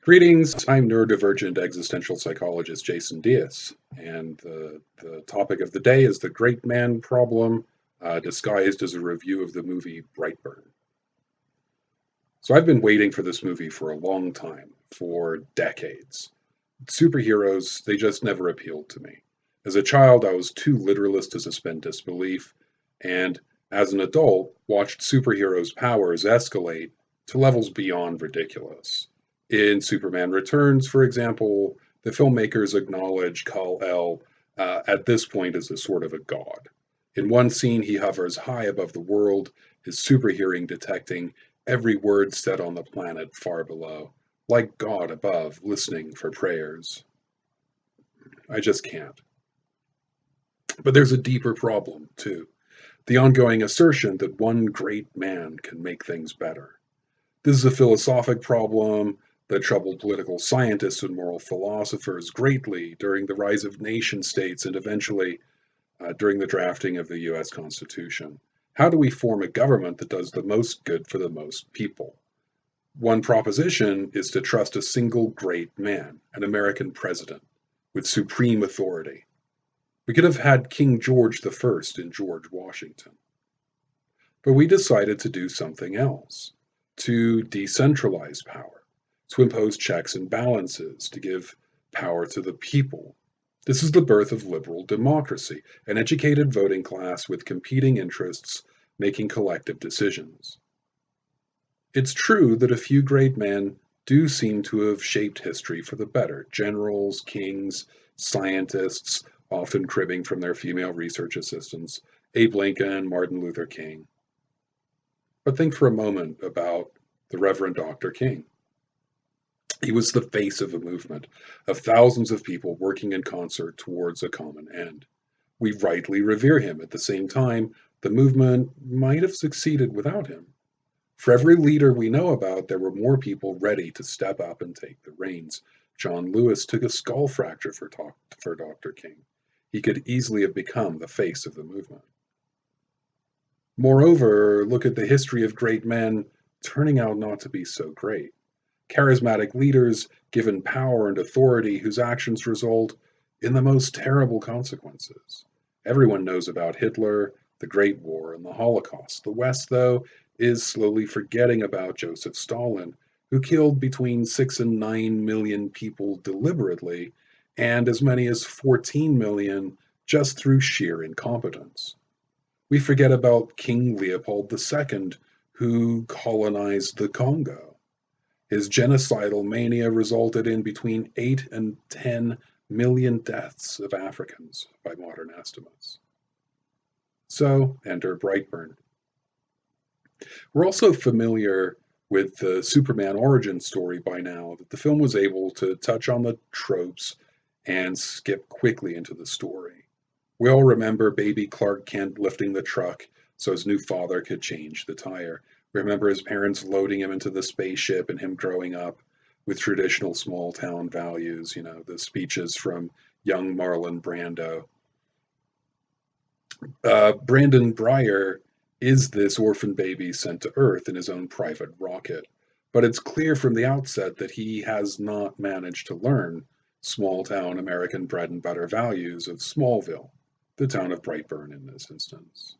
Greetings, I'm neurodivergent existential psychologist Jason Diaz, and the topic of the day is the great man problem, disguised as a review of the movie Brightburn. So I've been waiting for this movie for a long time, for decades. Superheroes, they just never appealed to me. As a child, I was too literalist to suspend disbelief, and as an adult, watched superheroes' powers escalate to levels beyond ridiculous. In Superman Returns, for example, the filmmakers acknowledge Kal-El at this point as a sort of a god. In one scene, he hovers high above the world, his superhearing detecting every word said on the planet far below, like God above, listening for prayers. I just can't. But there's a deeper problem, too. The ongoing assertion that one great man can make things better. This is a philosophic problem that troubled political scientists and moral philosophers greatly during the rise of nation states and eventually during the drafting of the US Constitution. How do we form a government that does the most good for the most people? One proposition is to trust a single great man, an American president, with supreme authority. We could have had King George I in George Washington. But we decided to do something else, to decentralize power, to impose checks and balances, to give power to the people. This is the birth of liberal democracy, an educated voting class with competing interests making collective decisions. It's true that a few great men do seem to have shaped history for the better. Generals, kings, scientists, often cribbing from their female research assistants, Abe Lincoln, Martin Luther King. But think for a moment about the Reverend Dr. King. He was the face of a movement of thousands of people working in concert towards a common end. We rightly revere him. At the same time, the movement might have succeeded without him. For every leader we know about, there were more people ready to step up and take the reins. John Lewis took a skull fracture for Dr. King. He could easily have become the face of the movement. Moreover, look at the history of great men turning out not to be so great. Charismatic leaders given power and authority whose actions result in the most terrible consequences. Everyone knows about Hitler, the Great War, and the Holocaust. The West, though, is slowly forgetting about Joseph Stalin, who killed between 6 and 9 million people deliberately, and as many as 14 million just through sheer incompetence. We forget about King Leopold II, who colonized the Congo. His genocidal mania resulted in between 8 and 10 million deaths of Africans by modern estimates. So, enter Brightburn. We're also familiar with the Superman origin story by now, that the film was able to touch on the tropes and skip quickly into the story. We all remember baby Clark Kent lifting the truck so his new father could change the tire. We remember his parents loading him into the spaceship and him growing up with traditional small town values, the speeches from young Marlon Brando. Brandon Breyer is this orphan baby sent to Earth in his own private rocket. But it's clear from the outset that he has not managed to learn small town American bread and butter values of Smallville, the town of Brightburn in this instance.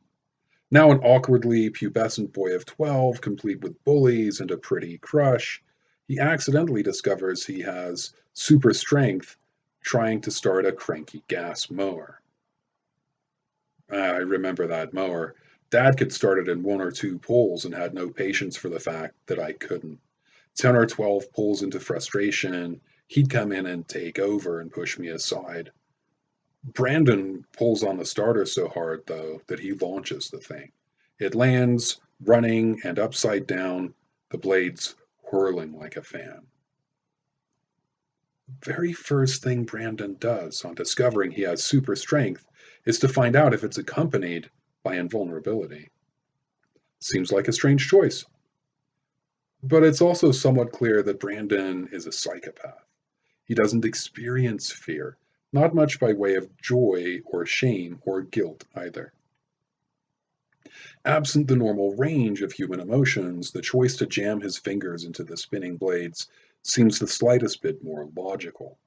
Now an awkwardly pubescent boy of 12, complete with bullies and a pretty crush, he accidentally discovers he has super strength trying to start a cranky gas mower. I remember that mower. Dad could start it in 1 or 2 pulls and had no patience for the fact that I couldn't. 10 or 12 pulls into frustration, he'd come in and take over and push me aside. Brandon pulls on the starter so hard, though, that he launches the thing. It lands, running and upside down, the blades whirling like a fan. Very first thing Brandon does on discovering he has super strength is to find out if it's accompanied by invulnerability. Seems like a strange choice. But it's also somewhat clear that Brandon is a psychopath. He doesn't experience fear. Not much by way of joy or shame or guilt either. Absent the normal range of human emotions, the choice to jam his fingers into the spinning blades seems the slightest bit more logical.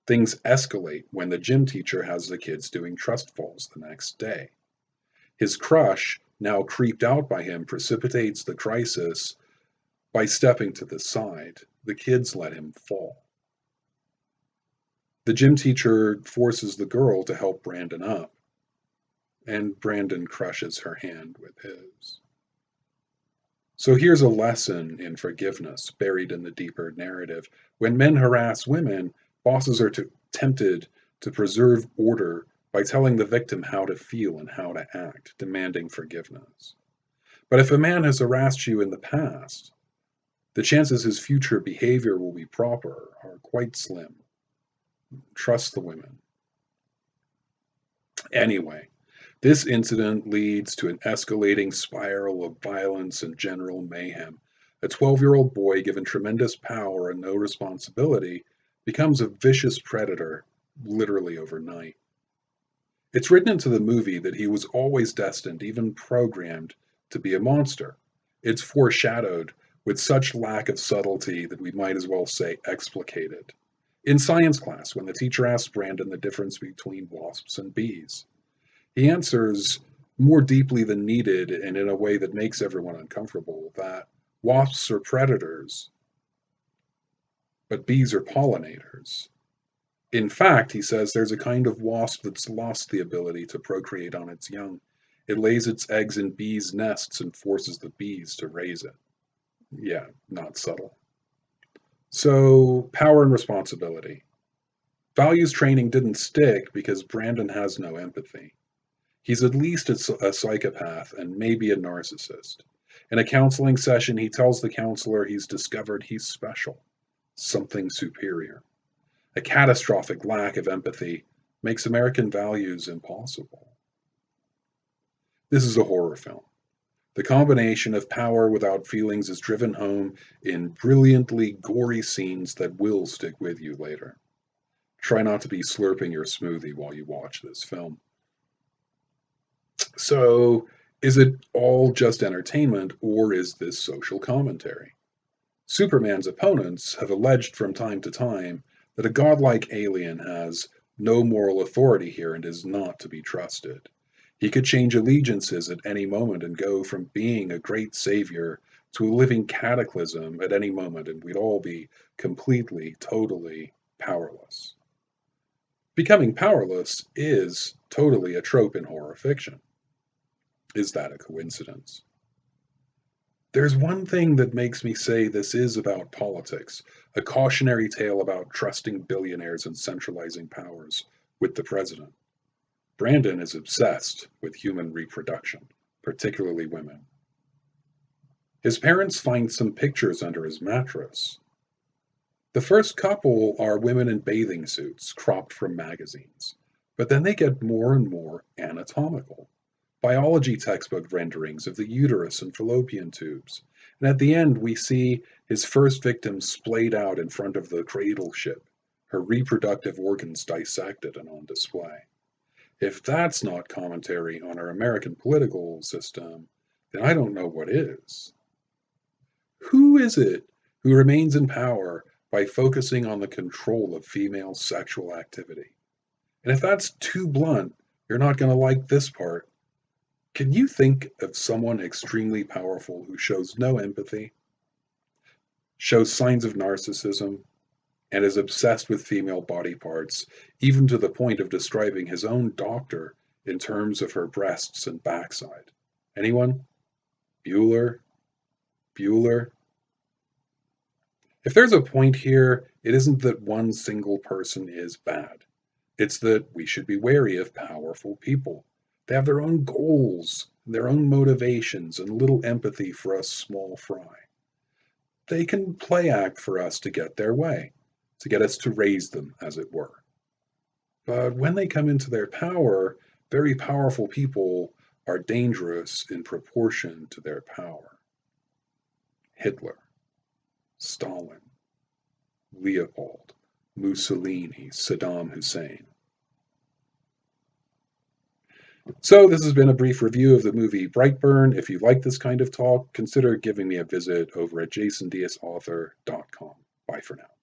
Things escalate when the gym teacher has the kids doing trust falls the next day. His crush, now creeped out by him, precipitates the crisis by stepping to the side. The kids let him fall. The gym teacher forces the girl to help Brandon up, and Brandon crushes her hand with his. So here's a lesson in forgiveness buried in the deeper narrative. When men harass women, bosses are tempted to preserve order by telling the victim how to feel and how to act, demanding forgiveness. But if a man has harassed you in the past, the chances his future behavior will be proper are quite slim. Trust the women. Anyway, this incident leads to an escalating spiral of violence and general mayhem. A 12-year-old boy given tremendous power and no responsibility becomes a vicious predator literally overnight. It's written into the movie that he was always destined, even programmed, to be a monster. It's foreshadowed with such lack of subtlety that we might as well say explicated. In science class, when the teacher asks Brandon the difference between wasps and bees, he answers more deeply than needed and in a way that makes everyone uncomfortable that wasps are predators, but bees are pollinators. In fact, he says there's a kind of wasp that's lost the ability to procreate on its young. It lays its eggs in bees' nests and forces the bees to raise it. Yeah, not subtle. So, power and responsibility. Values training didn't stick because Brandon has no empathy. He's at least a psychopath and maybe a narcissist. In a counseling session, he tells the counselor he's discovered he's special, something superior. A catastrophic lack of empathy makes American values impossible. This is a horror film. The combination of power without feelings is driven home in brilliantly gory scenes that will stick with you later. Try not to be slurping your smoothie while you watch this film. So, is it all just entertainment, or is this social commentary? Superman's opponents have alleged from time to time that a godlike alien has no moral authority here and is not to be trusted. He could change allegiances at any moment and go from being a great savior to a living cataclysm at any moment, and we'd all be completely, totally powerless. Becoming powerless is totally a trope in horror fiction. Is that a coincidence? There's one thing that makes me say this is about politics, a cautionary tale about trusting billionaires and centralizing powers with the president. Brandon is obsessed with human reproduction, particularly women. His parents find some pictures under his mattress. The first couple are women in bathing suits, cropped from magazines, but then they get more and more anatomical. Biology textbook renderings of the uterus and fallopian tubes, and at the end we see his first victim splayed out in front of the cradle ship, her reproductive organs dissected and on display. If that's not commentary on our American political system, then I don't know what is. Who is it who remains in power by focusing on the control of female sexual activity? And if that's too blunt, you're not going to like this part. Can you think of someone extremely powerful who shows no empathy, shows signs of narcissism, and is obsessed with female body parts, even to the point of describing his own doctor in terms of her breasts and backside? Anyone? Bueller? Bueller? If there's a point here, it isn't that one single person is bad. It's that we should be wary of powerful people. They have their own goals, their own motivations, and little empathy for us small fry. They can play act for us to get their way, to get us to raise them, as it were. But when they come into their power, very powerful people are dangerous in proportion to their power. Hitler, Stalin, Leopold, Mussolini, Saddam Hussein. So this has been a brief review of the movie Brightburn. If you like this kind of talk, consider giving me a visit over at jasondiasauthor.com. Bye. Bye for now.